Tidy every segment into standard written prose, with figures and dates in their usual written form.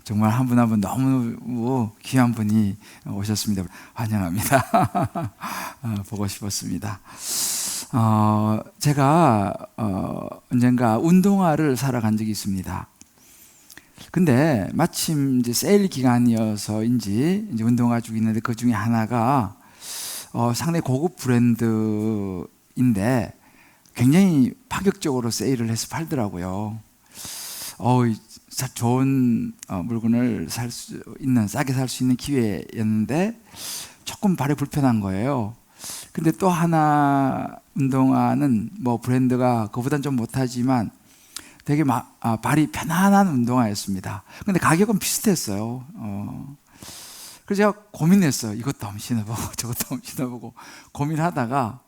정말 한 분 한 분 너무 귀한 분이 오셨습니다. 환영합니다. 보고 싶었습니다. 제가 언젠가 운동화를 사러 간 적이 있습니다. 근데 마침 이제 세일 기간이어서인지 이제 운동화 쭉 있는데 그 중에 하나가 상당히 고급 브랜드인데 굉장히 파격적으로 세일을 해서 팔더라고요. 좋은 물건을 살 수 있는, 싸게 살 수 있는 기회였는데 조금 발에 불편한 거예요. 근데 또 하나 운동화는 뭐 브랜드가 그보단 좀 못하지만 되게 발이 편안한 운동화였습니다. 근데 가격은 비슷했어요. 그래서 제가 고민했어요. 이것도 한번 신어보고 저것도 한번 신어보고 고민하다가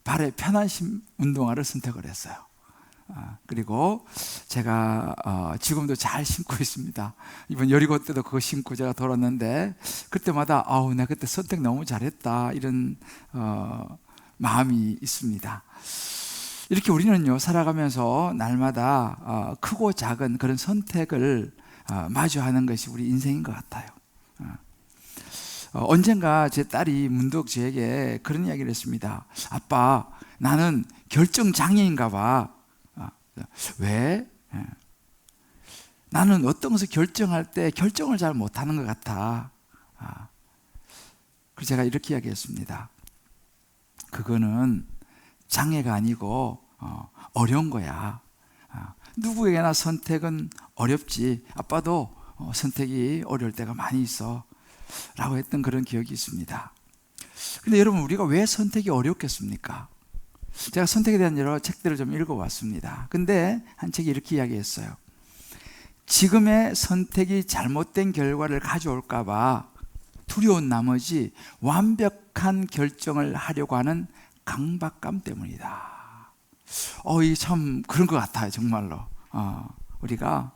발에 편한 운동화를 선택을 했어요. 그리고 제가 지금도 잘 신고 있습니다. 이번 여리고 때도 그거 신고 제가 돌았는데 그때마다 내가 그때 선택 너무 잘했다 이런 마음이 있습니다. 이렇게 우리는요 살아가면서 날마다 크고 작은 그런 선택을 마주하는 것이 우리 인생인 것 같아요. 언젠가 제 딸이 문득 저에게 그런 이야기를 했습니다. 아빠, 나는 결정장애인가 봐. 왜? 나는 어떤 것을 결정할 때 결정을 잘 못하는 것 같아. 그래서 제가 이렇게 이야기했습니다. 그거는 장애가 아니고 어려운 거야. 누구에게나 선택은 어렵지. 아빠도 선택이 어려울 때가 많이 있어 라고 했던 그런 기억이 있습니다. 근데 여러분, 우리가 왜 선택이 어렵겠습니까? 제가 선택에 대한 여러 책들을 좀 읽어봤습니다. 근데 한 책이 이렇게 이야기했어요. 지금의 선택이 잘못된 결과를 가져올까 봐 두려운 나머지 완벽한 결정을 하려고 하는 강박감 때문이다. 이게 참 그런 것 같아요. 정말로 우리가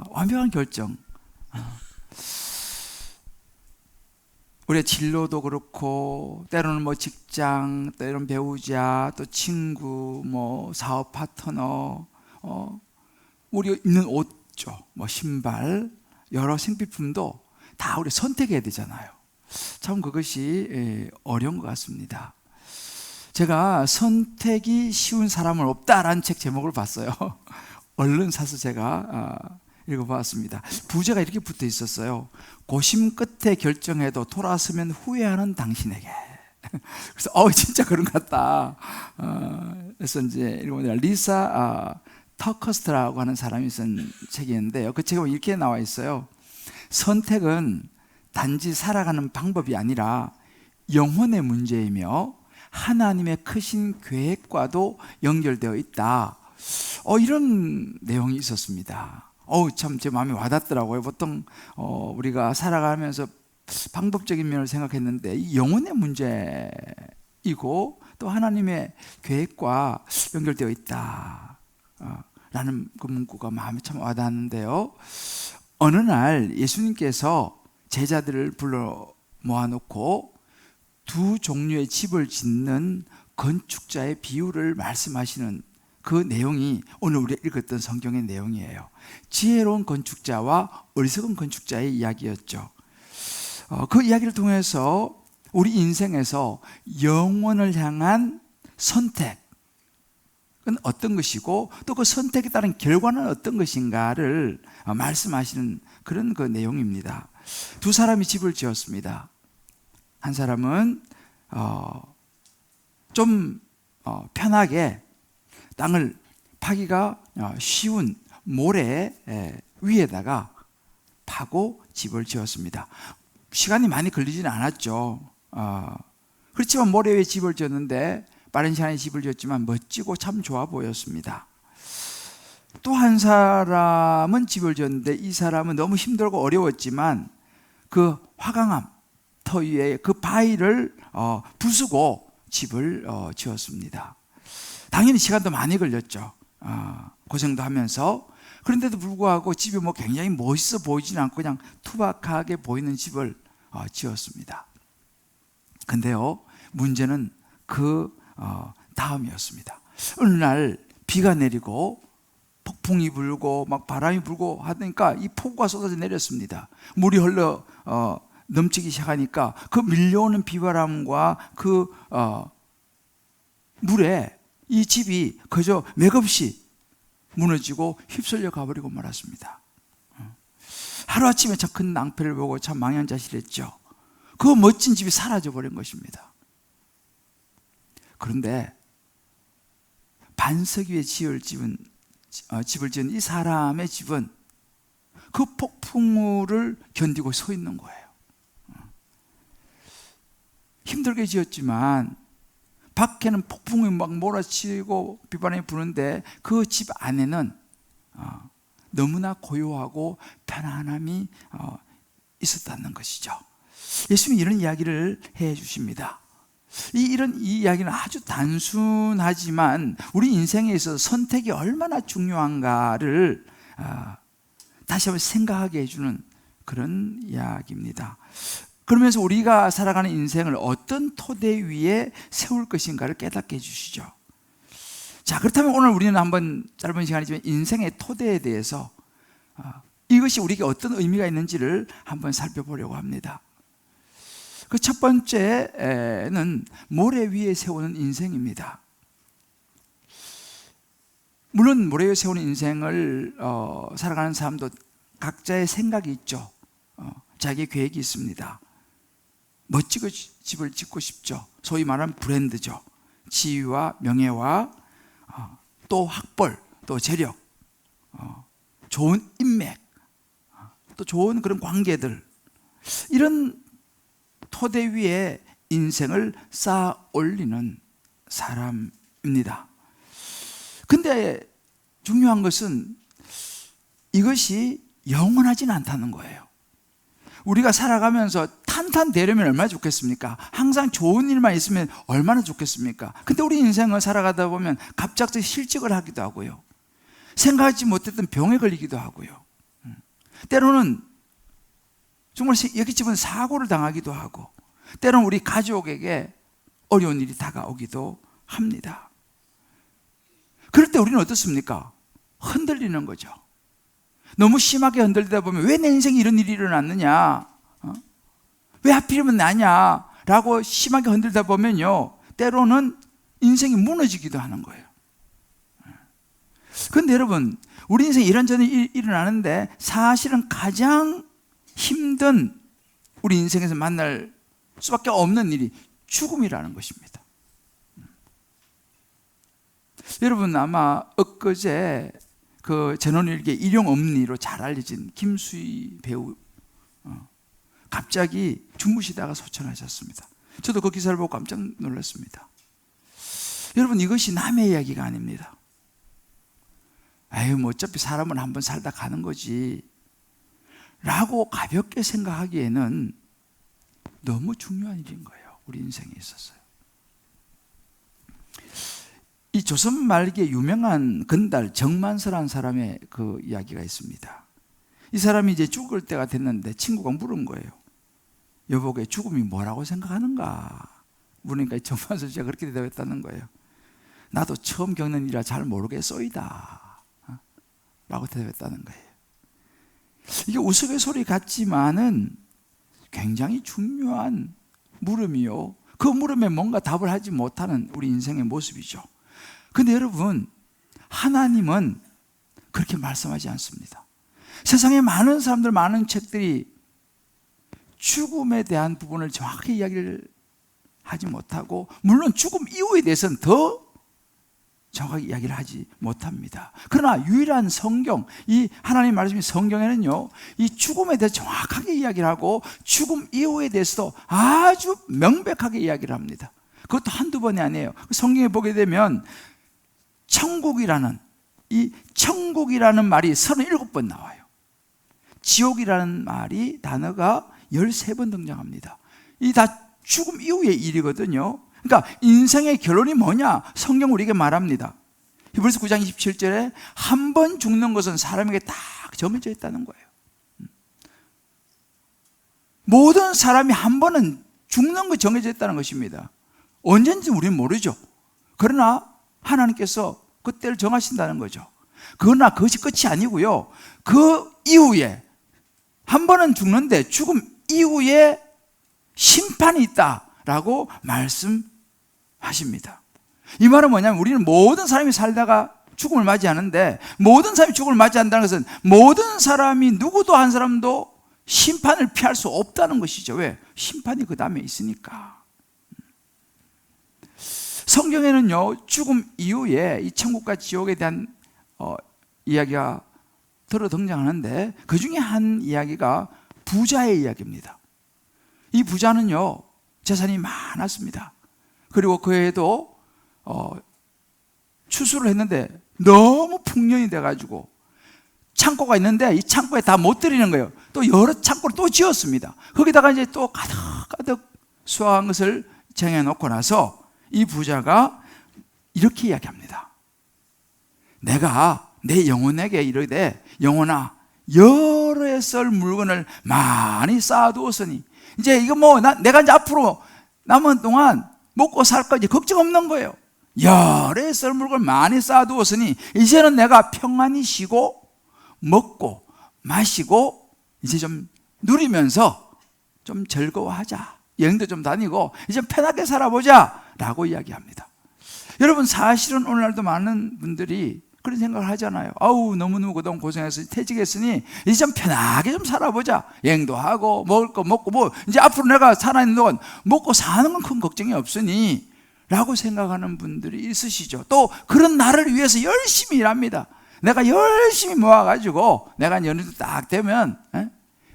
완벽한 결정, 우리의 진로도 그렇고 때로는 뭐 직장, 때로는 배우자, 또 친구, 뭐 사업 파트너, 우리 입는 옷죠, 뭐 신발, 여러 생필품도 다 우리 선택해야 되잖아요. 참 그것이 어려운 것 같습니다. 제가 선택이 쉬운 사람은 없다라는 책 제목을 봤어요. 얼른 사서 제가 읽어보았습니다. 부제가 이렇게 붙어 있었어요. 고심 끝에 결정해도 돌아서면 후회하는 당신에게. 그래서 진짜 그런 것 같다. 그래서 이제 읽어보니까 리사 터커스트라고 하는 사람이 쓴 책이었는데요. 그 책에 이렇게 나와 있어요. 선택은 단지 살아가는 방법이 아니라 영혼의 문제이며 하나님의 크신 계획과도 연결되어 있다. 이런 내용이 있었습니다. 참 제 마음에 와닿더라고요. 보통 우리가 살아가면서 방법적인 면을 생각했는데 이 영혼의 문제이고 또 하나님의 계획과 연결되어 있다 라는 그 문구가 마음에 참 와닿는데요. 어느 날 예수님께서 제자들을 불러 모아놓고 두 종류의 집을 짓는 건축자의 비유를 말씀하시는 그 내용이 오늘 우리가 읽었던 성경의 내용이에요. 지혜로운 건축자와 어리석은 건축자의 이야기였죠. 그 이야기를 통해서 우리 인생에서 영혼을 향한 선택은 어떤 것이고 또 그 선택에 따른 결과는 어떤 것인가를 말씀하시는 그런 그 내용입니다. 두 사람이 집을 지었습니다. 한 사람은 좀 편하게 땅을 파기가 쉬운 모래 위에다가 파고 집을 지었습니다. 시간이 많이 걸리지는 않았죠. 그렇지만 모래 위에 집을 지었는데 빠른 시간에 집을 지었지만 멋지고 참 좋아 보였습니다. 또 한 사람은 집을 지었는데 이 사람은 너무 힘들고 어려웠지만 그 화강암 터 위에 그 바위를 부수고 집을 지었습니다. 당연히 시간도 많이 걸렸죠. 고생도 하면서. 그런데도 불구하고 집이 뭐 굉장히 멋있어 보이지는 않고 그냥 투박하게 보이는 집을 지었습니다. 근데요, 문제는 그 다음이었습니다. 어느 날 비가 내리고 북풍이 불고 막 바람이 불고 하니까 이 폭우가 쏟아져 내렸습니다. 물이 흘러 넘치기 시작하니까 그 밀려오는 비바람과 그 물에 이 집이 그저 맥없이 무너지고 휩쓸려 가버리고 말았습니다. 하루아침에 참 큰 낭패를 보고 참 망연자실했죠. 그 멋진 집이 사라져버린 것입니다. 그런데 반석 위에 집을 지은 이 사람의 집은 그 폭풍우를 견디고 서 있는 거예요. 힘들게 지었지만 밖에는 폭풍이 막 몰아치고 비바람이 부는데 그 집 안에는 너무나 고요하고 편안함이 있었다는 것이죠. 예수님이 이런 이야기를 해 주십니다. 이런 이 이야기는 아주 단순하지만 우리 인생에 있어서 선택이 얼마나 중요한가를 다시 한번 생각하게 해주는 그런 이야기입니다. 그러면서 우리가 살아가는 인생을 어떤 토대 위에 세울 것인가를 깨닫게 해주시죠. 자, 그렇다면 오늘 우리는 한번 짧은 시간이지만 인생의 토대에 대해서 이것이 우리에게 어떤 의미가 있는지를 한번 살펴보려고 합니다. 그 첫 번째는 모래 위에 세우는 인생입니다. 물론 모래 위에 세우는 인생을 살아가는 사람도 각자의 생각이 있죠. 자기의 계획이 있습니다. 멋지게 집을 짓고 싶죠. 소위 말하는 브랜드죠. 지위와 명예와 또 학벌, 또 재력, 좋은 인맥, 또 좋은 그런 관계들, 이런 토대 위에 인생을 쌓아 올리는 사람입니다. 근데 중요한 것은 이것이 영원하지는 않다는 거예요. 우리가 살아가면서 탄탄대려면 얼마나 좋겠습니까? 항상 좋은 일만 있으면 얼마나 좋겠습니까? 근데 우리 인생을 살아가다 보면 갑작스레 실직을 하기도 하고요. 생각하지 못했던 병에 걸리기도 하고요. 때로는 정말 여기 집은 사고를 당하기도 하고, 때로는 우리 가족에게 어려운 일이 다가오기도 합니다. 그럴 때 우리는 어떻습니까? 흔들리는 거죠. 너무 심하게 흔들리다 보면 왜 내 인생에 이런 일이 일어났느냐, 왜 하필이면 나냐 라고 심하게 흔들다 보면요, 때로는 인생이 무너지기도 하는 거예요. 그런데 여러분, 우리 인생에 이런저런 일이 일어나는데 사실은 가장 힘든 우리 인생에서 만날 수밖에 없는 일이 죽음이라는 것입니다. 여러분 아마 엊그제 그 전원일기 일용엄니로 잘 알려진 김수희 배우 갑자기 주무시다가 소천하셨습니다. 저도 그 기사를 보고 깜짝 놀랐습니다. 여러분, 이것이 남의 이야기가 아닙니다. 아유, 뭐 어차피 사람은 한번 살다 가는 거지 라고 가볍게 생각하기에는 너무 중요한 일인 거예요. 우리 인생에 있어서요. 이 조선 말기에 유명한 건달 정만서라는 사람의 그 이야기가 있습니다. 이 사람이 이제 죽을 때가 됐는데 친구가 물은 거예요. 여보게 죽음이 뭐라고 생각하는가? 물으니까 정만서 씨가 그렇게 대답했다는 거예요. 나도 처음 겪는 일이라 잘 모르겠소이다 라고 대답했다는 거예요. 이게 우스갯소리 같지만은 굉장히 중요한 물음이요, 그 물음에 뭔가 답을 하지 못하는 우리 인생의 모습이죠. 근데 여러분, 하나님은 그렇게 말씀하지 않습니다. 세상에 많은 사람들, 많은 책들이 죽음에 대한 부분을 정확하게 이야기를 하지 못하고, 물론 죽음 이후에 대해서는 더 정확하게 이야기를 하지 못합니다. 그러나 유일한 성경, 이 하나님 말씀인 성경에는요, 이 죽음에 대해서 정확하게 이야기를 하고 죽음 이후에 대해서도 아주 명백하게 이야기를 합니다. 그것도 한두 번이 아니에요. 성경에 보게 되면 천국이라는 말이 37번 나와요. 지옥이라는 말이 단어가 13번 등장합니다. 이 다 죽음 이후의 일이거든요. 그러니까 인생의 결론이 뭐냐? 성경 우리에게 말합니다. 히브리서 9장 27절에 한 번 죽는 것은 사람에게 딱 정해져 있다는 거예요. 모든 사람이 한 번은 죽는 거 정해져 있다는 것입니다. 언제인지 우리는 모르죠. 그러나 하나님께서 그때를 정하신다는 거죠. 그러나 그것이 끝이 아니고요. 그 이후에 한 번은 죽는데 죽음 이후에 심판이 있다라고 말씀하십니다. 이 말은 뭐냐면 우리는 모든 사람이 살다가 죽음을 맞이하는데 모든 사람이 죽음을 맞이한다는 것은 모든 사람이 누구도 한 사람도 심판을 피할 수 없다는 것이죠. 왜? 심판이 그 다음에 있으니까. 성경에는요, 죽음 이후에 이 천국과 지옥에 대한 이야기가 들어 등장하는데 그 중에 한 이야기가 부자의 이야기입니다. 이 부자는요, 재산이 많았습니다. 그리고 그 해에도 추수를 했는데 너무 풍년이 돼가지고 창고가 있는데 이 창고에 다 못 들이는 거예요. 또 여러 창고를 또 지었습니다. 거기다가 이제 또 가득가득 수확한 것을 쟁여놓고 나서 이 부자가 이렇게 이야기합니다. 내가 내 영혼에게 이르되 영혼아 여러 해 쓸 물건을 많이 쌓아두었으니 이제 이거 내가 이제 앞으로 남은 동안 먹고 살 거지 걱정 없는 거예요. 여러 해 쓸 물건을 많이 쌓아두었으니 이제는 내가 평안히 쉬고 먹고 마시고 이제 좀 누리면서 좀 즐거워하자. 여행도 좀 다니고 이제 편하게 살아보자 라고 이야기합니다. 여러분 사실은 오늘날도 많은 분들이 그런 생각을 하잖아요. 아우 너무너무 그동안 고생해서 퇴직했으니 이제 좀 편하게 좀 살아보자. 여행도 하고 먹을 거 먹고 이제 앞으로 내가 살아있는 동안 먹고 사는 건 큰 걱정이 없으니 라고 생각하는 분들이 있으시죠. 또 그런 나를 위해서 열심히 일합니다. 내가 열심히 모아가지고 내가 어느 정도 딱 되면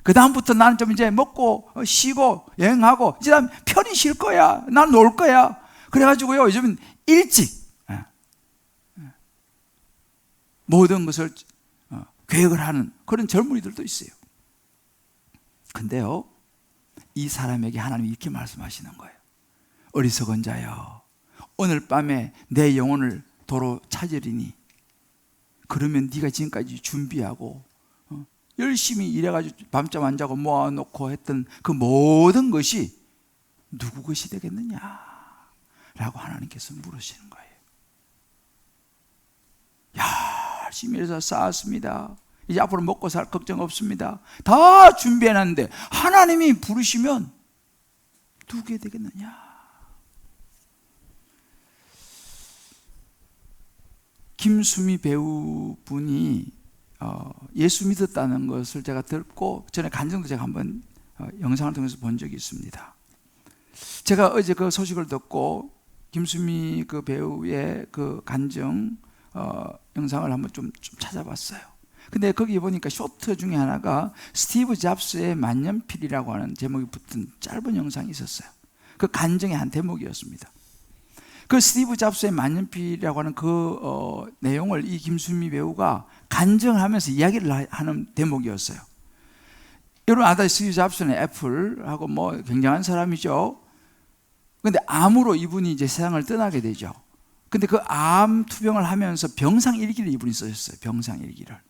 그 다음부터 나는 좀 이제 먹고 쉬고 여행하고 이제 난 편히 쉴 거야. 난 놀 거야. 그래가지고요 요즘은 일찍 모든 것을 계획을 하는 그런 젊은이들도 있어요. 근데요 이 사람에게 하나님이 이렇게 말씀하시는 거예요. 어리석은 자여 오늘 밤에 내 영혼을 도로 찾으리니 그러면 네가 지금까지 준비하고 열심히 일해가지고 밤잠 안 자고 모아놓고 했던 그 모든 것이 누구 것이 되겠느냐 라고 하나님께서 물으시는 거예요. 열심히 해서 쌓았습니다. 이제 앞으로 먹고 살 걱정 없습니다. 다 준비해놨는데 하나님이 부르시면 누구게 되겠느냐. 김수미 배우분이 예수 믿었다는 것을 제가 듣고 전에 간증도 제가 한번 영상을 통해서 본 적이 있습니다. 제가 어제 그 소식을 듣고 김수미 그 배우의 그 간증 영상을 한번 좀 찾아봤어요. 근데 거기 보니까 쇼트 중에 하나가 스티브 잡스의 만년필이라고 하는 제목이 붙은 짧은 영상이 있었어요. 그 간증의 한 대목이었습니다. 그 스티브 잡스의 만년필이라고 하는 그 내용을 이 김수미 배우가 간증하면서 이야기를 하는 대목이었어요. 여러분 아다 스티브 잡스는 애플하고 굉장한 사람이죠. 근데 암으로 이분이 이제 세상을 떠나게 되죠. 근데 그 암 투병을 하면서 병상일기를 이분이 쓰셨어요. 병상일기를.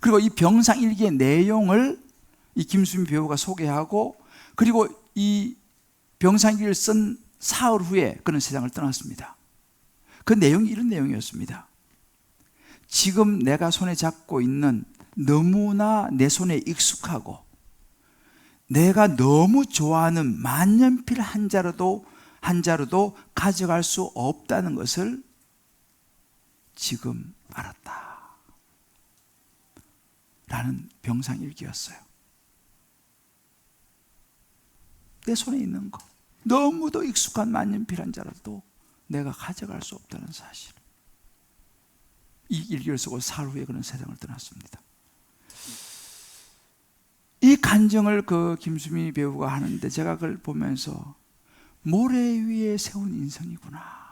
그리고 이 병상일기의 내용을 이 김수미 배우가 소개하고 그리고 이 병상일기를 쓴 사흘 후에 그는 세상을 떠났습니다. 그 내용이 이런 내용이었습니다. 지금 내가 손에 잡고 있는 너무나 내 손에 익숙하고 내가 너무 좋아하는 만년필 한 자루도 가져갈 수 없다는 것을 지금 알았다. 라는 병상일기였어요. 내 손에 있는 거 너무도 익숙한 만년필 한 자라도 내가 가져갈 수 없다는 사실. 이 일기를 쓰고 사흘 후에 그는 세상을 떠났습니다. 이 간증을 그 김수미 배우가 하는데 제가 그걸 보면서 모래 위에 세운 인생이구나.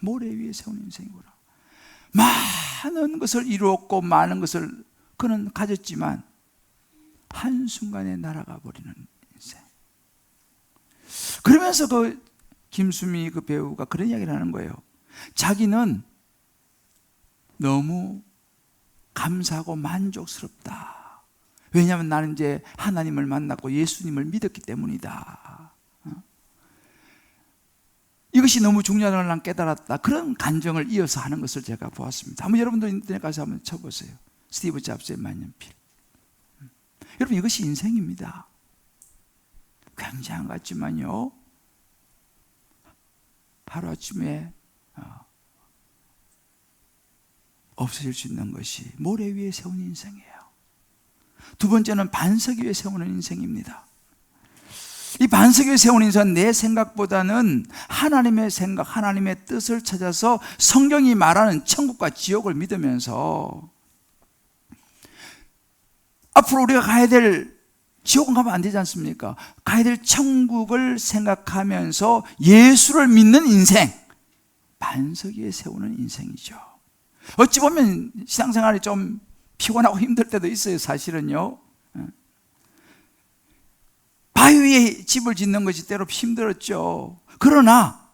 모래 위에 세운 인생이구나. 많은 것을 이루었고 많은 것을 그는 가졌지만 한순간에 날아가 버리는 인생. 그러면서 그 김수미 그 배우가 그런 이야기를 하는 거예요. 자기는 너무 감사하고 만족스럽다. 왜냐하면 나는 이제 하나님을 만났고 예수님을 믿었기 때문이다. 이것이 너무 중요한 걸 난 깨달았다. 그런 간증을 이어서 하는 것을 제가 보았습니다. 한번 여러분도 인터넷 가서 한번 쳐보세요. 스티브 잡스의 만년필. 여러분, 이것이 인생입니다. 굉장한 것 같지만요, 하루아침에 없어질 수 있는 것이 모래 위에 세운 인생이에요. 두 번째는 반석 위에 세우는 인생입니다. 이 반석 위에 세운 인생은 내 생각보다는 하나님의 생각, 하나님의 뜻을 찾아서 성경이 말하는 천국과 지옥을 믿으면서 앞으로 우리가 가야 될, 지옥은 가면 안 되지 않습니까? 가야 될 천국을 생각하면서 예수를 믿는 인생, 반석 위에 세우는 인생이죠. 어찌 보면 신앙생활이 좀 피곤하고 힘들 때도 있어요. 사실은요, 바위 위에 집을 짓는 것이 때로 힘들었죠. 그러나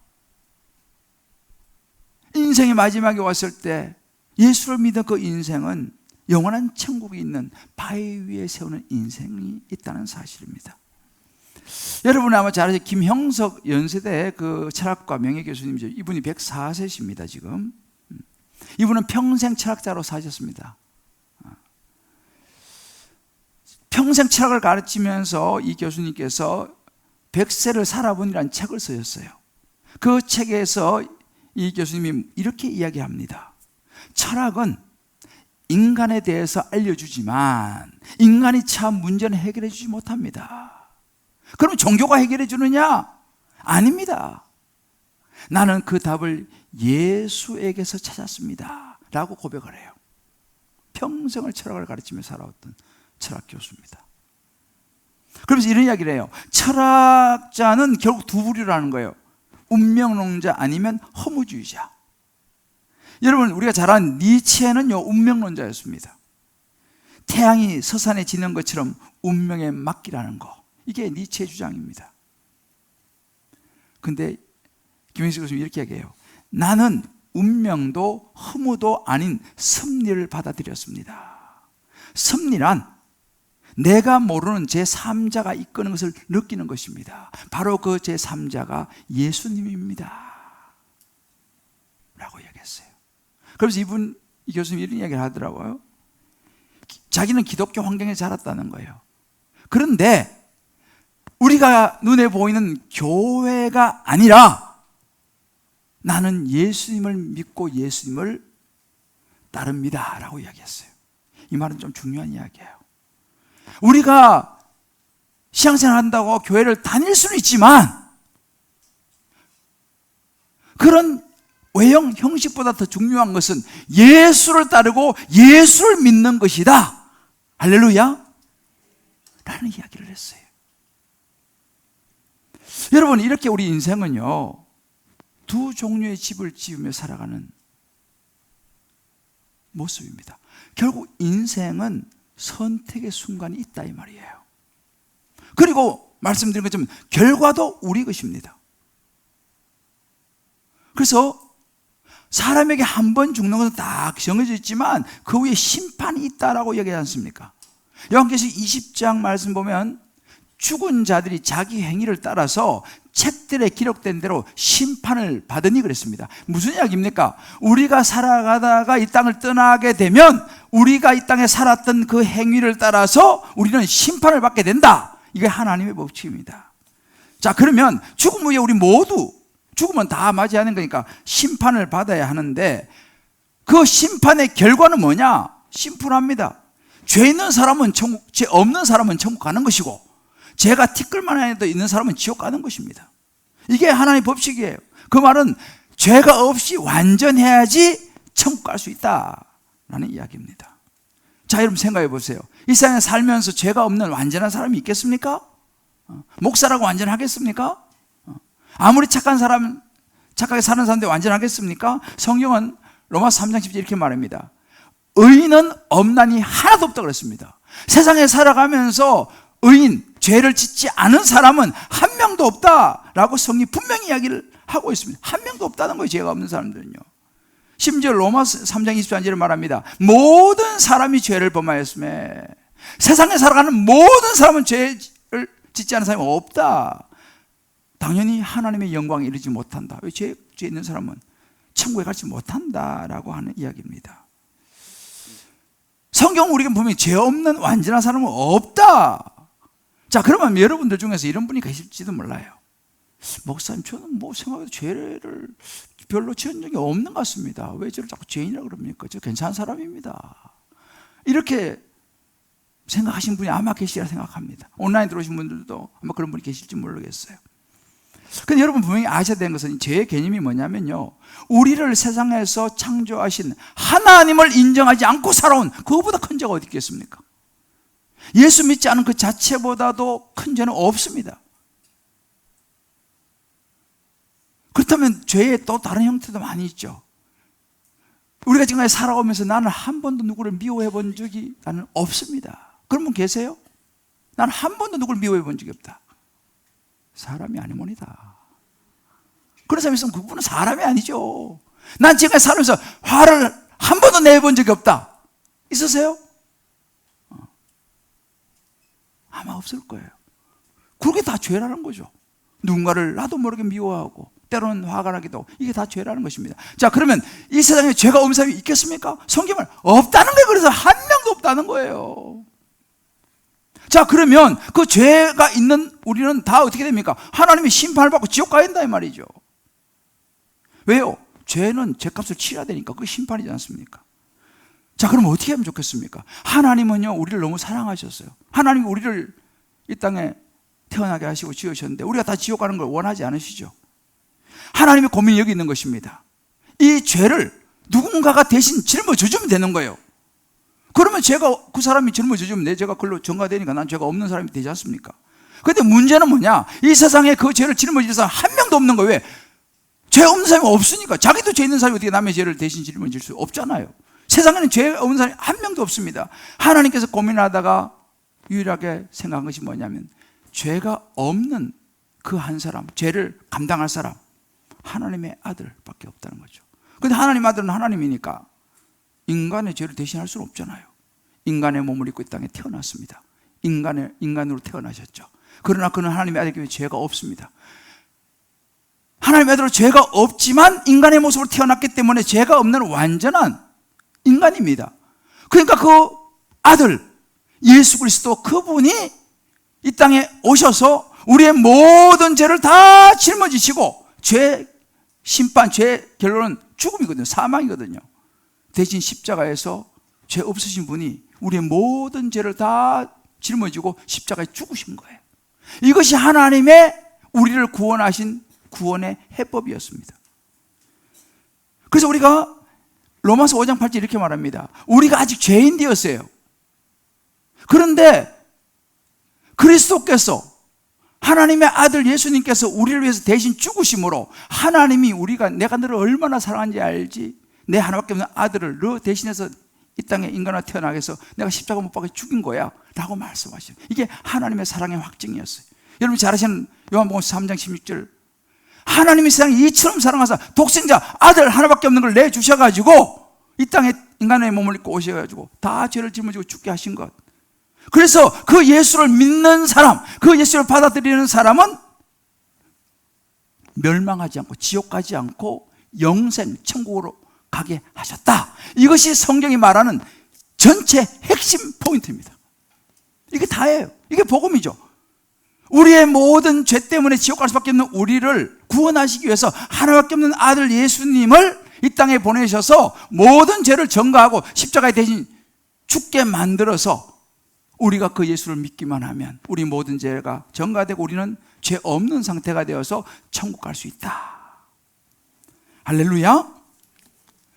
인생의 마지막에 왔을 때 예수를 믿은 그 인생은 영원한 천국이 있는 바위 위에 세우는 인생이 있다는 사실입니다. 여러분 아마 잘 아시죠? 김형석 연세대 그 철학과 명예교수님이죠. 이분이 104세십니다 지금. 이분은 평생 철학자로 사셨습니다. 평생 철학을 가르치면서 이 교수님께서 100세를 살아본이라는 책을 쓰셨어요. 그 책에서 이 교수님이 이렇게 이야기합니다. 철학은 인간에 대해서 알려주지만 인간이 참 문제는 해결해 주지 못합니다. 그럼 종교가 해결해 주느냐? 아닙니다. 나는 그 답을 예수에게서 찾았습니다 라고 고백을 해요. 평생을 철학을 가르치며 살아왔던 철학 교수입니다. 그러면서 이런 이야기를 해요. 철학자는 결국 두 부류라는 거예요. 운명론자 아니면 허무주의자. 여러분, 우리가 잘 아는 니체는요, 운명론자였습니다. 태양이 서산에 지는 것처럼 운명에 맡기라는 거, 이게 니체의 주장입니다. 근데 김영식 교수님이 이렇게 얘기해요. 나는 운명도 허무도 아닌 섭리를 받아들였습니다. 섭리란 내가 모르는 제3자가 이끄는 것을 느끼는 것입니다. 바로 그 제3자가 예수님입니다 라고 얘기했어요. 그래서 이 교수님이 이런 이야기를 하더라고요. 자기는 기독교 환경에 자랐다는 거예요. 그런데 우리가 눈에 보이는 교회가 아니라 나는 예수님을 믿고 예수님을 따릅니다 라고 이야기했어요. 이 말은 좀 중요한 이야기예요. 우리가 신앙생활 한다고 교회를 다닐 수는 있지만 그런 외형, 형식보다 더 중요한 것은 예수를 따르고 예수를 믿는 것이다. 할렐루야 라는 이야기를 했어요. 여러분, 이렇게 우리 인생은요, 두 종류의 집을 지으며 살아가는 모습입니다. 결국 인생은 선택의 순간이 있다 이 말이에요. 그리고 말씀드린 것처럼 결과도 우리 것입니다. 그래서 사람에게 한 번 죽는 것은 딱 정해져 있지만 그 후에 심판이 있다라고 얘기하지 않습니까? 요한계시록 20장 말씀 보면 죽은 자들이 자기 행위를 따라서 책들에 기록된 대로 심판을 받으니 그랬습니다. 무슨 이야기입니까? 우리가 살아가다가 이 땅을 떠나게 되면 우리가 이 땅에 살았던 그 행위를 따라서 우리는 심판을 받게 된다. 이게 하나님의 법칙입니다. 자, 그러면 죽음 후에 우리 모두 죽으면 다 맞이하는 거니까 심판을 받아야 하는데 그 심판의 결과는 뭐냐? 심플합니다. 죄 있는 사람은 천국, 죄 없는 사람은 천국 가는 것이고 죄가 티끌만 해도 있는 사람은 지옥 가는 것입니다. 이게 하나님의 법칙이에요. 그 말은 죄가 없이 완전해야지 천국 갈 수 있다라는 이야기입니다. 자, 여러분 생각해 보세요. 이 세상에 살면서 죄가 없는 완전한 사람이 있겠습니까? 목사라고 완전하겠습니까? 아무리 착하게 사는 사람인데 완전하겠습니까? 성경은 로마서 3장 10절 이렇게 말합니다. 의인은 없나니 하나도 없다고 그랬습니다. 세상에 살아가면서 의인, 죄를 짓지 않은 사람은 한 명도 없다라고 성경이 분명히 이야기를 하고 있습니다. 한 명도 없다는 거예요, 죄가 없는 사람들은요. 심지어 로마서 3장 24절에 말합니다. 모든 사람이 죄를 범하였음에 세상에 살아가는 모든 사람은 죄를 짓지 않은 사람이 없다. 당연히 하나님의 영광에 이르지 못한다. 왜 죄 있는 사람은 천국에 가지 못한다라고 하는 이야기입니다. 성경 우리가 보면 죄 없는 완전한 사람은 없다. 자, 그러면 여러분들 중에서 이런 분이 계실지도 몰라요. 목사님, 저는 뭐 생각해도 죄를 별로 지은 적이 없는 것 같습니다. 왜 저를 자꾸 죄인이라고 그럽니까? 저 괜찮은 사람입니다. 이렇게 생각하신 분이 아마 계시리라 생각합니다. 온라인 들어오신 분들도 아마 그런 분이 계실지 모르겠어요. 근데 여러분 분명히 아셔야 되는 것은 죄의 개념이 뭐냐면요, 우리를 세상에서 창조하신 하나님을 인정하지 않고 살아온 그거보다 큰 죄가 어디 있겠습니까? 예수 믿지 않은 그 자체보다도 큰 죄는 없습니다. 그렇다면 죄의 또 다른 형태도 많이 있죠. 우리가 지금까지 살아오면서 나는 한 번도 누구를 미워해 본 적이 나는 없습니다. 그런 분 계세요? 나는 한 번도 누구를 미워해 본 적이 없다. 사람이 아니모니다. 그런 사람이 있으면 그분은 사람이 아니죠. 난 지금까지 살면서 화를 한 번도 내본 적이 없다. 있으세요? 아마 없을 거예요. 그게 다 죄라는 거죠. 누군가를 나도 모르게 미워하고 때로는 화가 나기도 하고, 이게 다 죄라는 것입니다. 자, 그러면 이 세상에 죄가 없는 사람이 있겠습니까? 성경은 없다는 거예요. 그래서 한 명도 없다는 거예요. 자, 그러면 그 죄가 있는 우리는 다 어떻게 됩니까? 하나님의 심판을 받고 지옥 가야 된다 이 말이죠. 왜요? 죄는 죄값을 치러야 되니까 그게 심판이지 않습니까? 자, 그럼 어떻게 하면 좋겠습니까? 하나님은요, 우리를 너무 사랑하셨어요. 하나님이 우리를 이 땅에 태어나게 하시고 지으셨는데 우리가 다 지옥 가는 걸 원하지 않으시죠? 하나님의 고민이 여기 있는 것입니다. 이 죄를 누군가가 대신 짊어져주면 되는 거예요. 그러면 죄가, 그 사람이 짊어져주면 내 죄가 그걸로 전가되니까 난 죄가 없는 사람이 되지 않습니까? 그런데 문제는 뭐냐? 이 세상에 그 죄를 짊어질 사람 한 명도 없는 거예요. 왜? 죄 없는 사람이 없으니까. 자기도 죄 있는 사람이 어떻게 남의 죄를 대신 짊어질 수 없잖아요. 세상에는 죄 없는 사람이 한 명도 없습니다. 하나님께서 고민하다가 유일하게 생각한 것이 뭐냐면, 죄가 없는 그 한 사람, 죄를 감당할 사람, 하나님의 아들밖에 없다는 거죠. 그런데 하나님 아들은 하나님이니까 인간의 죄를 대신할 수는 없잖아요. 인간의 몸을 입고 이 땅에 태어났습니다. 인간으로 태어나셨죠. 그러나 그는 하나님의 아들이기 때문에 죄가 없습니다. 하나님의 아들은 죄가 없지만 인간의 모습으로 태어났기 때문에 죄가 없는 완전한 인간입니다. 그러니까 그 아들 예수 그리스도, 그분이 이 땅에 오셔서 우리의 모든 죄를 다 짊어지시고, 죄 심판, 죄 결론은 죽음이거든요. 사망이거든요. 대신 십자가에서 죄 없으신 분이 우리의 모든 죄를 다 짊어지고 십자가에 죽으신 거예요. 이것이 하나님의 우리를 구원하신 구원의 해법이었습니다. 그래서 우리가 로마서 5장 8절 이렇게 말합니다. 우리가 아직 죄인 되었어요. 그런데 그리스도께서, 하나님의 아들 예수님께서 우리를 위해서 대신 죽으심으로 하나님이, 우리가 내가 너를 얼마나 사랑하는지 알지? 내 하나밖에 없는 아들을 너 대신해서 이 땅에 인간으로 태어나게 해서 내가 십자가 못 박아 죽인 거야 라고 말씀하셔요. 이게 하나님의 사랑의 확증이었어요. 여러분 잘 아시는 요한복음 3장 16절, 하나님이 세상에 이처럼 사랑하사 독생자 아들 하나밖에 없는 걸 내주셔가지고 이 땅에 인간의 몸을 입고 오셔가지고 다 죄를 짊어지고 죽게 하신 것. 그래서 그 예수를 믿는 사람, 그 예수를 받아들이는 사람은 멸망하지 않고 지옥 가지 않고 영생, 천국으로 가게 하셨다. 이것이 성경이 말하는 전체 핵심 포인트입니다. 이게 다예요. 이게 복음이죠. 우리의 모든 죄 때문에 지옥 갈 수밖에 없는 우리를 구원하시기 위해서 하나밖에 없는 아들 예수님을 이 땅에 보내셔서 모든 죄를 전가하고 십자가에 대신 죽게 만들어서 우리가 그 예수를 믿기만 하면 우리 모든 죄가 전가되고 우리는 죄 없는 상태가 되어서 천국 갈 수 있다. 할렐루야.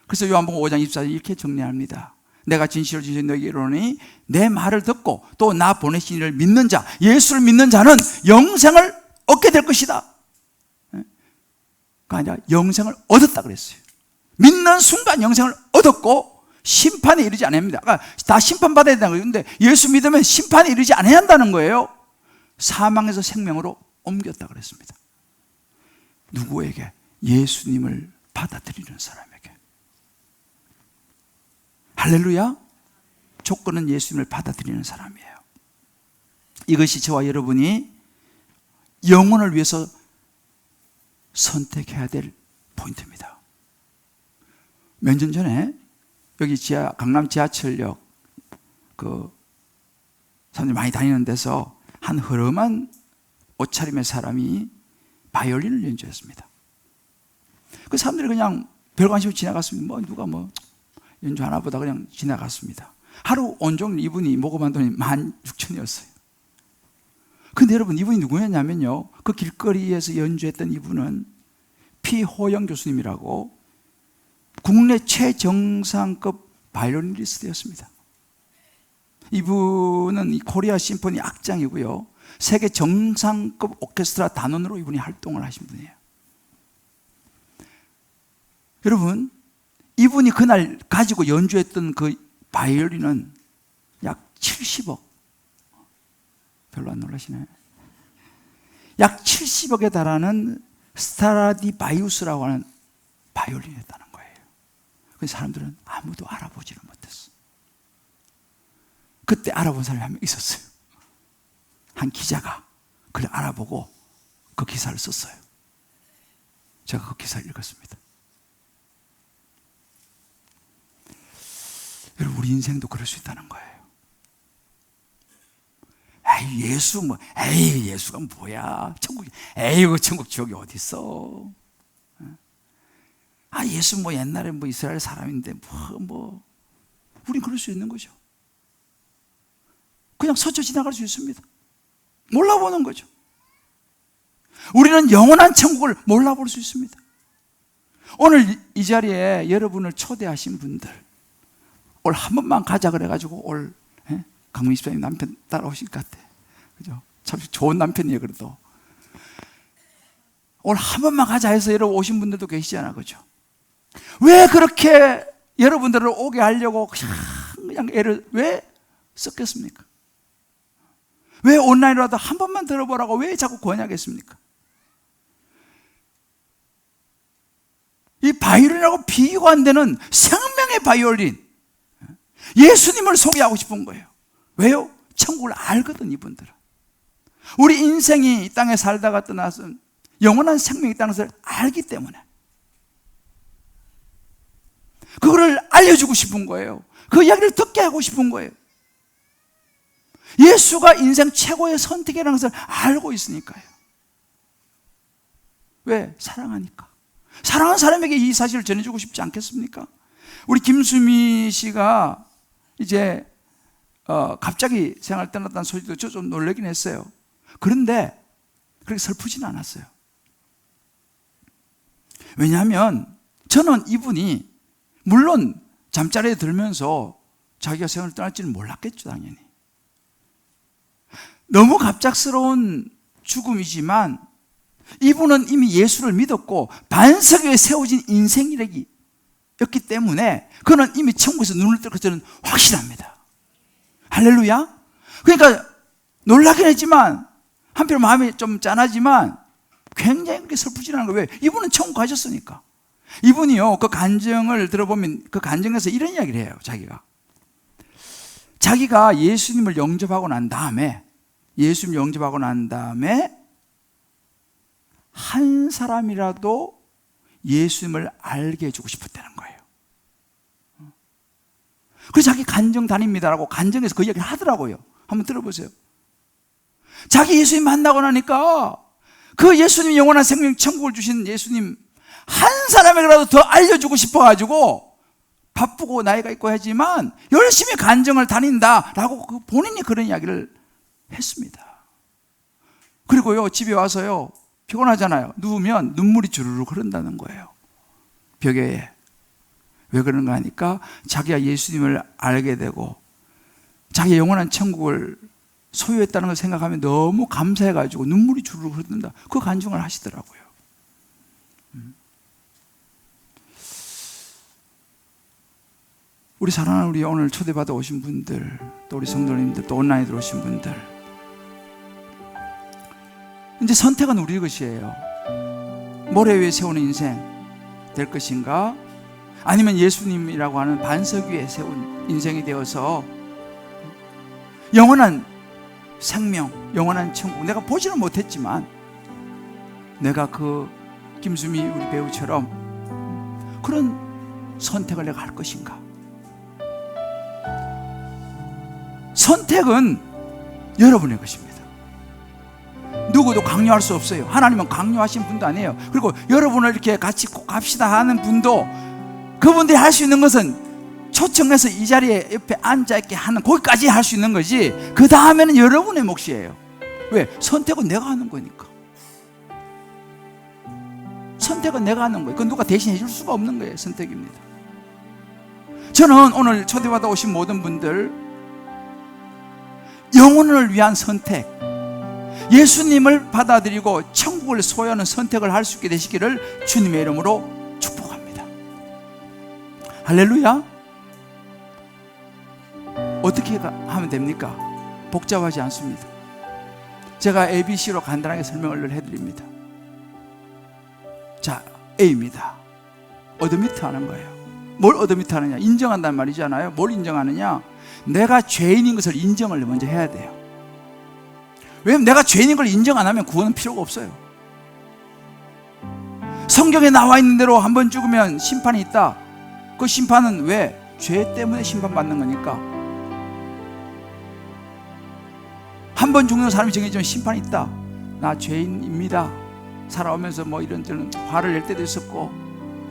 그래서 요한복음 5장 24절 이렇게 정리합니다. 내가 진실을 진실로 너희에게 이르노니 내 말을 듣고 또 나 보내신 이를 믿는 자, 예수를 믿는 자는 영생을 얻게 될 것이다. 그러니까 아니라 영생을 얻었다 그랬어요. 믿는 순간 영생을 얻었고 심판에 이르지 않아야 합니다. 그러니까 다 심판받아야 된다는 거예요. 근데 예수 믿으면 심판에 이르지 않아야 한다는 거예요. 사망에서 생명으로 옮겼다 그랬습니다. 누구에게? 예수님을 받아들이는 사람에게. 할렐루야. 조건은 예수님을 받아들이는 사람이에요. 이것이 저와 여러분이 영혼을 위해서 선택해야 될 포인트입니다. 몇 년 전에 여기 강남 지하철역 사람들이 많이 다니는 데서 한 허름한 옷차림의 사람이 바이올린을 연주했습니다. 그 사람들이 그냥 별 관심 없이 지나갔습니다. 누가 연주하나 보다 그냥 지나갔습니다. 하루 온종일 이분이 모금한 돈이 16,000이었어요. 근데 여러분, 이분이 누구였냐면요, 그 길거리에서 연주했던 이분은 피호영 교수님이라고 국내 최정상급 바이올리니스트였습니다. 이분은 이 코리아 심포니 악장이고요, 세계 정상급 오케스트라 단원으로 이분이 활동을 하신 분이에요. 여러분, 이분이 그날 가지고 연주했던 그 바이올린은 약 70억. 별로 안 놀라시나요? 약 70억에 달하는 스트라디바이우스라고 하는 바이올린이었다는 거예요. 그래서 사람들은 아무도 알아보지를 못했어. 그때 알아본 사람이 한 명 있었어요. 한 기자가 그걸 알아보고 그 기사를 썼어요. 제가 그 기사를 읽었습니다. 여러분, 우리 인생도 그럴 수 있다는 거예요. 예수가 뭐야? 천국 지옥이 어디 있어? 예수 옛날에 이스라엘 사람인데 우린 그럴 수 있는 거죠. 그냥 스쳐 지나갈 수 있습니다. 몰라보는 거죠. 우리는 영원한 천국을 몰라볼 수 있습니다. 오늘 이 자리에 여러분을 초대하신 분들, 올 한 번만 가자 그래가지고 강민 집사님 남편 따라오실 것 같아. 그죠? 참 좋은 남편이에요. 그래도 올 한 번만 가자 해서 여러분 오신 분들도 계시잖아. 그죠? 왜 그렇게 여러분들을 오게 하려고 그냥 애를 왜 썼겠습니까? 왜 온라인으로라도 한 번만 들어보라고 왜 자꾸 권하겠습니까? 이 바이올린하고 비교가 안 되는 생명의 바이올린, 예수님을 소개하고 싶은 거예요. 왜요? 천국을 알거든, 이분들은. 우리 인생이 이 땅에 살다가 떠나서 영원한 생명이 있다는 것을 알기 때문에 그거를 알려주고 싶은 거예요. 그 이야기를 듣게 하고 싶은 거예요. 예수가 인생 최고의 선택이라는 것을 알고 있으니까요. 왜? 사랑하니까. 사랑하는 사람에게 이 사실을 전해주고 싶지 않겠습니까? 우리 김수미 씨가 이제 갑자기 생활 떠났다는 소리도 저 좀 놀라긴 했어요. 그런데 그렇게 슬프지는 않았어요. 왜냐하면 저는 이분이 물론 잠자리에 들면서 자기가 세상을 떠날지는 몰랐겠죠, 당연히. 너무 갑작스러운 죽음이지만 이분은 이미 예수를 믿었고 반석 위에 세워진 인생이었기 때문에 그는 이미 천국에서 눈을 뜰 것은 확실합니다. 할렐루야. 그러니까 놀라긴 했지만 한편 마음이 좀 짠하지만 굉장히 그렇게 슬프지 않은 거예요. 왜? 이분은 천국 가셨으니까. 이분이요, 그 간증을 들어보면 그 간증에서 이런 이야기를 해요. 자기가 예수님을 영접하고 난 다음에 한 사람이라도 예수님을 알게 해주고 싶었다는 거예요. 그래서 자기 간증 다닙니다라고 간증에서 그 이야기를 하더라고요. 한번 들어보세요. 자기 예수님 만나고 나니까 그 예수님 영원한 생명 천국을 주신 예수님 한 사람에게라도 더 알려주고 싶어가지고 바쁘고 나이가 있고 하지만 열심히 간증을 다닌다라고 본인이 그런 이야기를 했습니다. 그리고요, 집에 와서요, 피곤하잖아요. 누우면 눈물이 주르륵 흐른다는 거예요. 벽에. 왜 그런가 하니까 자기가 예수님을 알게 되고 자기의 영원한 천국을 소유했다는 걸 생각하면 너무 감사해가지고 눈물이 주르륵 흐른다. 그 간증을 하시더라고요. 우리 사랑하는 우리 오늘 초대받아 오신 분들, 또 우리 성도님들, 또 온라인으로 오신 분들, 이제 선택은 우리 것이에요. 모래 위에 세우는 인생 될 것인가? 아니면 예수님이라고 하는 반석 위에 세운 인생이 되어서 영원한 생명, 영원한 천국, 내가 보지는 못했지만 내가 그 김수미 우리 배우처럼 그런 선택을 내가 할 것인가? 선택은 여러분의 것입니다. 누구도 강요할 수 없어요. 하나님은 강요하신 분도 아니에요. 그리고 여러분을 이렇게 같이 꼭 갑시다 하는 분도, 그분들이 할 수 있는 것은 초청해서 이 자리에 옆에 앉아있게 하는, 거기까지 할 수 있는 거지, 그 다음에는 여러분의 몫이에요. 왜? 선택은 내가 하는 거니까. 선택은 내가 하는 거예요. 그건 누가 대신 해줄 수가 없는 거예요. 선택입니다. 저는 오늘 초대받아 오신 모든 분들, 영혼을 위한 선택, 예수님을 받아들이고 천국을 소유하는 선택을 할 수 있게 되시기를 주님의 이름으로 축복합니다. 할렐루야. 어떻게 하면 됩니까? 복잡하지 않습니다. 제가 ABC로 간단하게 설명을 해드립니다. 자, A입니다. 어드미트 하는 거예요. 뭘 어드미트 하느냐? 인정한다는 말이잖아요. 뭘 인정하느냐? 내가 죄인인 것을 인정을 먼저 해야 돼요. 왜냐면 내가 죄인인 걸 인정 안 하면 구원은 필요가 없어요. 성경에 나와 있는 대로 한 번 죽으면 심판이 있다. 그 심판은 왜? 죄 때문에 심판받는 거니까. 한 번 죽는 사람이 정해지면 심판이 있다. 나 죄인입니다. 살아오면서 뭐 이런저런 화를 낼 때도 있었고,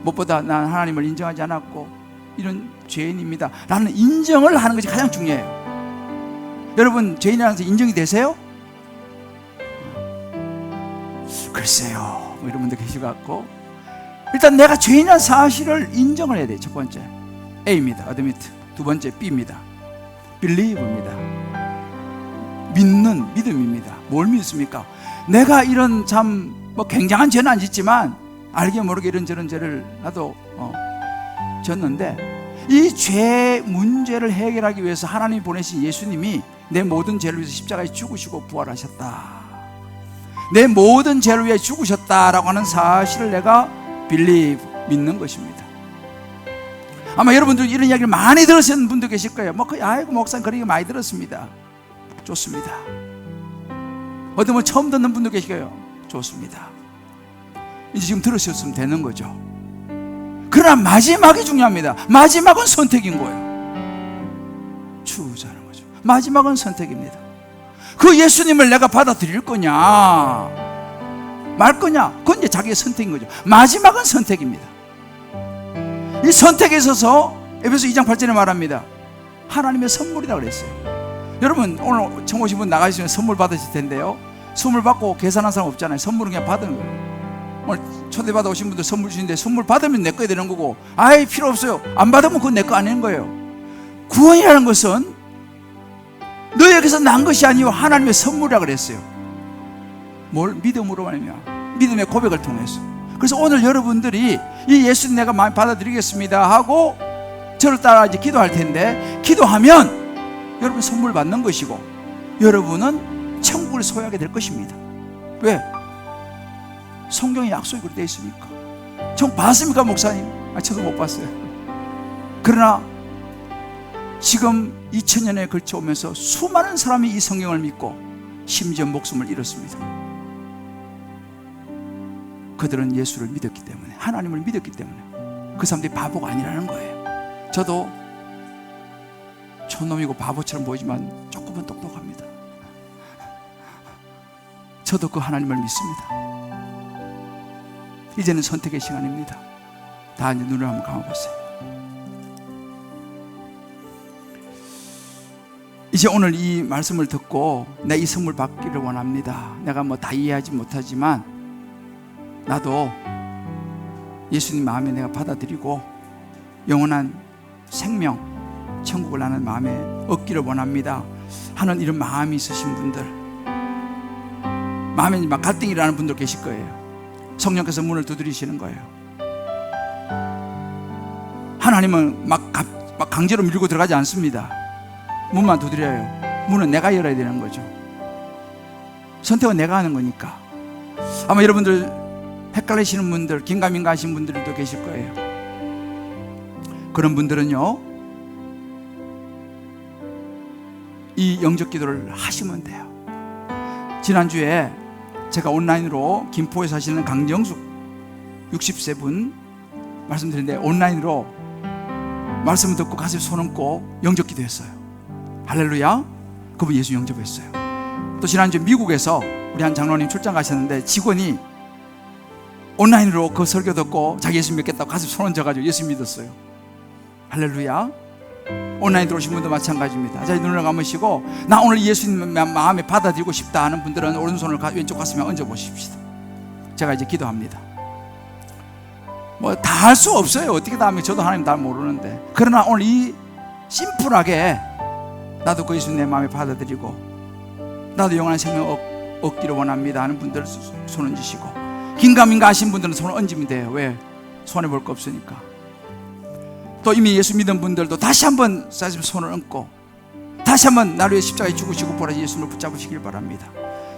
무엇보다 난 하나님을 인정하지 않았고, 이런 죄인입니다 라는 인정을 하는 것이 가장 중요해요. 여러분, 죄인이라는 것이 인정이 되세요? 글쎄요, 뭐 이런 분들 계시고, 일단 내가 죄인이라는 사실을 인정을 해야 돼요. 첫 번째 A입니다. 어드미트. 두 번째 B입니다. believe입니다. 믿는, 믿음입니다. 뭘 믿습니까? 내가 이런 참 뭐 굉장한 죄는 안 짓지만 알게 모르게 이런저런 죄를 나도 졌는데, 이 죄 문제를 해결하기 위해서 하나님이 보내신 예수님이 내 모든 죄를 위해서 십자가에 죽으시고 부활하셨다, 내 모든 죄를 위해 죽으셨다라고 하는 사실을 내가 believe, 믿는 것입니다. 아마 여러분들 이런 이야기를 많이 들으시는 분도 계실 거예요. 뭐 아이고 목사님 그런 얘기 많이 들었습니다. 좋습니다. 어디 뭐 처음 듣는 분도 계실 거예요. 좋습니다. 이제 지금 들으셨으면 되는 거죠. 그러나 마지막이 중요합니다. 마지막은 선택인 거예요. 추구자는 거죠. 마지막은 선택입니다. 그 예수님을 내가 받아들일 거냐 말 거냐, 그건 이제 자기의 선택인 거죠. 마지막은 선택입니다. 이 선택에 있어서 에베소 2장 8절에 말합니다. 하나님의 선물이라고 그랬어요. 여러분, 오늘 처음 오신 분 나가시면 선물 받으실 텐데요, 선물 받고 계산한 사람 없잖아요. 선물은 그냥 받는 거예요. 오늘 초대받아 오신 분들 선물 주시는데, 선물 받으면 내 거야 되는 거고, 아예 필요 없어요. 안 받으면 그건 내 거 아닌 거예요. 구원이라는 것은 너에게서 난 것이 아니요 하나님의 선물이라고 그랬어요. 뭘? 믿음으로 말이냐, 믿음의 고백을 통해서. 그래서 오늘 여러분들이 이 예수님 내가 많이 받아들이겠습니다 하고 저를 따라 이제 기도할 텐데, 기도하면 여러분 선물 받는 것이고, 여러분은 천국을 소유하게 될 것입니다. 왜? 성경에 약속이 그렇게 되어 있으니까. 전 봤습니까 목사님? 저도 못 봤어요. 그러나 지금 2000년에 걸쳐 오면서 수많은 사람이 이 성경을 믿고 심지어 목숨을 잃었습니다. 그들은 예수를 믿었기 때문에, 하나님을 믿었기 때문에. 그 사람들이 바보가 아니라는 거예요. 저도 촌놈이고 바보처럼 보이지만 조금은 똑똑합니다. 저도 그 하나님을 믿습니다. 이제는 선택의 시간입니다. 다 이제 눈을 한번 감아보세요. 이제 오늘 이 말씀을 듣고 내 이 선물 받기를 원합니다. 내가 뭐 다 이해하지 못하지만 나도 예수님 마음에 내가 받아들이고 영원한 생명, 천국을 나는 마음에 얻기를 원합니다 하는 이런 마음이 있으신 분들, 마음에 막 갈등이 일어나는 분들 계실 거예요. 성령께서 문을 두드리시는 거예요. 하나님은 막 강제로 밀고 들어가지 않습니다. 문만 두드려요. 문은 내가 열어야 되는 거죠. 선택은 내가 하는 거니까. 아마 여러분들 헷갈리시는 분들, 긴가민가 하신 분들도 계실 거예요. 그런 분들은요, 이 영적 기도를 하시면 돼요. 지난주에 제가 온라인으로 김포에 사시는 강정숙 60세 분 말씀드렸는데 온라인으로 말씀을 듣고 가슴에 손 얹고 영접 기도했어요. 할렐루야. 그분 예수 영접했어요. 또 지난주 미국에서 우리 한 장로님 출장 가셨는데 직원이 온라인으로 그 설교 듣고 자기 예수 믿겠다고 가슴에 손 얹어가지고 예수 믿었어요. 할렐루야. 온라인 들어오신 분도 마찬가지입니다. 자, 눈을 감으시고 나 오늘 예수님 마음에 받아들이고 싶다 하는 분들은 오른손을 왼쪽 가슴에 얹어 보십시다. 제가 이제 기도합니다. 뭐 다 할 수 없어요. 어떻게 다 하면 저도 하나님 다 모르는데, 그러나 오늘 이 심플하게 나도 그 예수 내 마음에 받아들이고 나도 영원한 생명 얻기를 원합니다 하는 분들 손 얹으시고, 긴가민가 하신 분들은 손을 얹으면 돼요. 왜? 손해볼 거 없으니까. 또 이미 예수 믿은 분들도 다시 한번 손을 얹고 다시 한번 나를 위해 십자가에 죽으시고 보라 예수님을 붙잡으시길 바랍니다.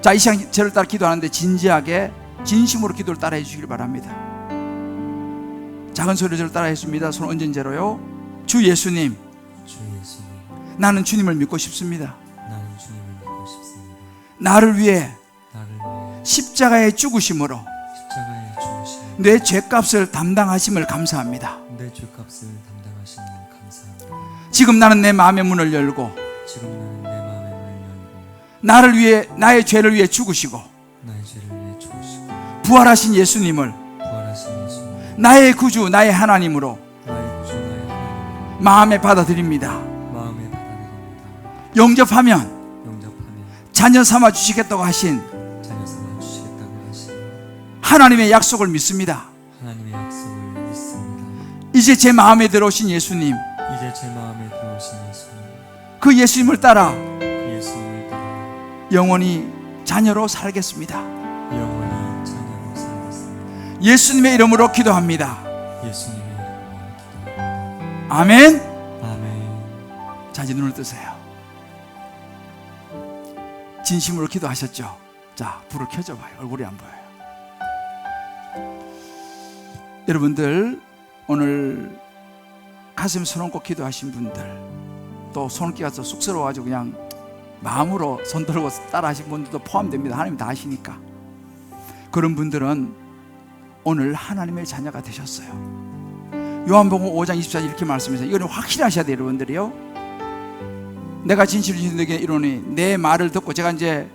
자, 이 시간 저를 따라 기도하는데 진지하게 진심으로 기도를 따라 해주시길 바랍니다. 작은 소리로 저를 따라 했습니다. 손 얹은 채로요. 주 예수님, 나는 주님을 믿고 싶습니다. 나를 위해 십자가에 죽으심으로 내 죄값을 담당하심을 감사합니다. 지금 나는 내 마음의 문을 열고 나를 위해, 나의 죄를 위해 죽으시고 부활하신 예수님을 나의 구주, 나의 하나님으로 마음에 받아들입니다. 영접하면 자녀 삼아 주시겠다고 하신 하나님의 약속을 믿습니다. 이제 제 마음에 들어오신 예수님, 그 예수님을 따라 영원히 자녀로 살겠습니다. 예수님의 이름으로 기도합니다. 아멘. 자, 이제 눈을 뜨세요. 진심으로 기도하셨죠? 자, 불을 켜줘봐요. 얼굴이 안 보여요. 여러분들, 오늘 가슴에 손 얹고 기도하신 분들, 또 손기가 쑥스러워가지고 그냥 마음으로 손 들고 따라 하신 분들도 포함됩니다. 하나님이 다 아시니까. 그런 분들은 오늘 하나님의 자녀가 되셨어요. 요한복음 5장 24절 이렇게 말씀해서, 이거는 확실히 하셔야 돼요. 여러분들이요, 내가 진실을 너에게 이르노니 내 말을 듣고, 제가 이제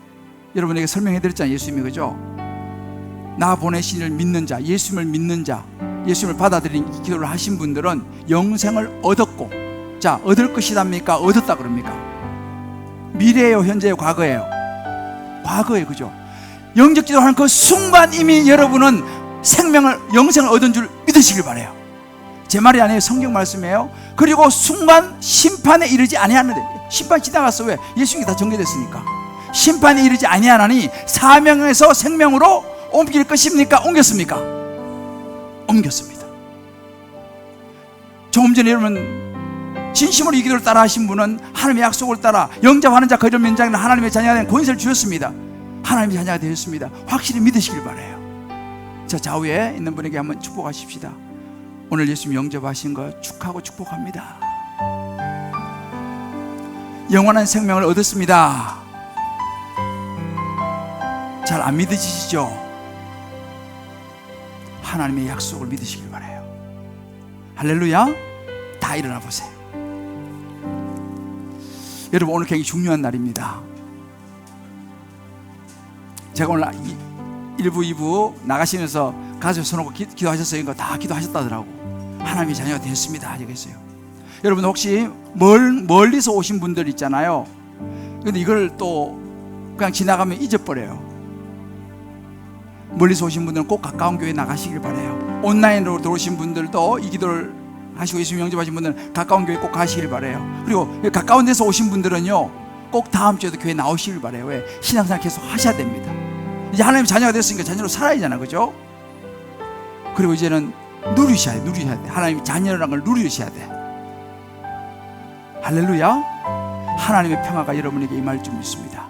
여러분에게 설명해 드렸잖아요. 예수님이, 그죠? 나 보내신 이를 믿는 자, 예수님을 믿는 자, 예수님을 받아들인 기도를 하신 분들은 영생을 얻었고, 자, 얻을 것이답니까? 얻었다 그럽니까? 미래예요? 현재예요? 과거예요? 과거예요, 그죠? 영적 기도하는 그 순간 이미 여러분은 생명을, 영생을 얻은 줄 믿으시길 바라요. 제 말이 아니에요. 성경 말씀이에요. 그리고 순간 심판에 이르지 아니하는데, 심판 지나갔어. 왜? 예수님이 다 정죄됐으니까. 심판에 이르지 아니하나니 사명에서 생명으로 옮길 것입니까? 옮겼습니까? 옮겼습니다. 조금 전에 여러분 진심으로 이 기도를 따라 하신 분은 하나님의 약속을 따라 영접하는 자 그 이름 연장에는 하나님의 자녀가 된 권세를 주셨습니다. 하나님의 자녀가 되었습니다. 확실히 믿으시길 바라요. 자, 좌우에 있는 분에게 한번 축복하십시다. 오늘 예수님 영접하신 거 축하하고 축복합니다. 영원한 생명을 얻었습니다. 잘 안 믿으시죠? 하나님의 약속을 믿으시길 바라요. 할렐루야. 다 일어나 보세요. 여러분, 오늘 굉장히 중요한 날입니다. 제가 오늘 1부, 2부 나가시면서 가슴에 손 얹고 기도하셨어요. 이거 다 기도하셨다더라고. 하나님의 자녀가 됐습니다. 하겠어요. 여러분, 혹시 멀리서 오신 분들 있잖아요. 근데 이걸 또 그냥 지나가면 잊어버려요. 멀리서 오신 분들은 꼭 가까운 교회 나가시길 바라요. 온라인으로 들어오신 분들도 이 기도를 하시고 예수님 영접하신 분들은 가까운 교회 꼭 가시길 바라요. 그리고 가까운 데서 오신 분들은요, 꼭 다음 주에도 교회 나오시길 바라요. 왜? 신앙생활 계속 하셔야 됩니다. 이제 하나님 자녀가 됐으니까 자녀로 살아야 되잖아, 그죠? 그리고 이제는 누리셔야 돼. 하나님 자녀라는 걸 누리셔야 돼. 할렐루야. 하나님의 평화가 여러분에게 임할 줄 믿습니다.